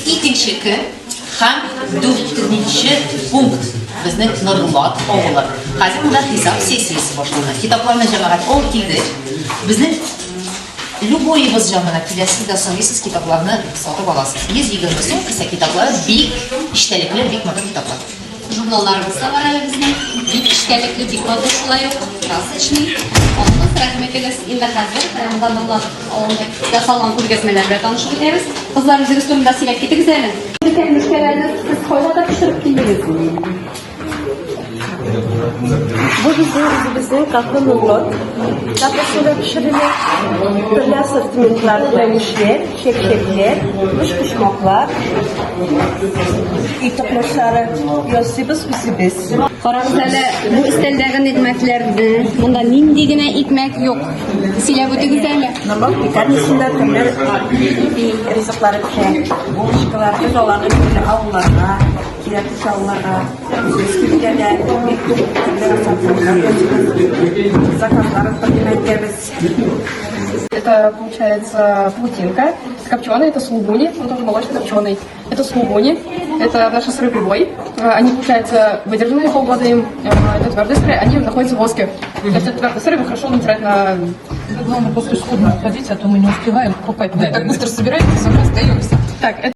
ikkinchi kun ham 4-chi punkt bizni Nurullo o'g'li. Hozir unda hisob sessiyasi boshlandi. Kitoblarni jamoat olib keldi. Bizni любой biz jamoat kelasiz dastonsiz kitoblarni sotib olasiz. 120 so'm esa kitoblar bik ishtalikli bik motor kitoblar. Jurnallarimiz da var elimizde. Bir işlerlikli bir kadro şulay yok. Rasıçlı. Ondan rahmet ederiz. İnde hazır. Bundan yasalan kurgezmelerle tanışıp ederiz. Kızlarımız restoranında silek gittik güzel. Müşterileriniz siz koyda pişirip geliriz. Bu bizim kapımız. Kapısında pişirilir. Türlü asortimentler, kremişler, şekşekler, kuşkuşmaklar, itoqlaşları, yosibis, usibis. Kararız hele bu isteldegen ekmeklerdi. Bunda nimdigine ekmek yok. Sile bu da güzel. Namaz pişermesinde türlü rızıkları pişer. Kuşkular, biz olanı türlü avlularına, kiret uşağlara, eskilerde, заказları takdim ederiz. Это получается паутинка, это копченый, это сулугуни, он тоже молочно-копченый. Это сулугуни, это наши сыры прибой. Они, получается, выдержанные полгода им, это твердые сыры, они находятся в воске. То есть это твердые сыры, вы хорошо натирать на... Главное, после школы ходить, а то мы не успеваем покупать. Да, так быстро собираемся, остаемся. Так,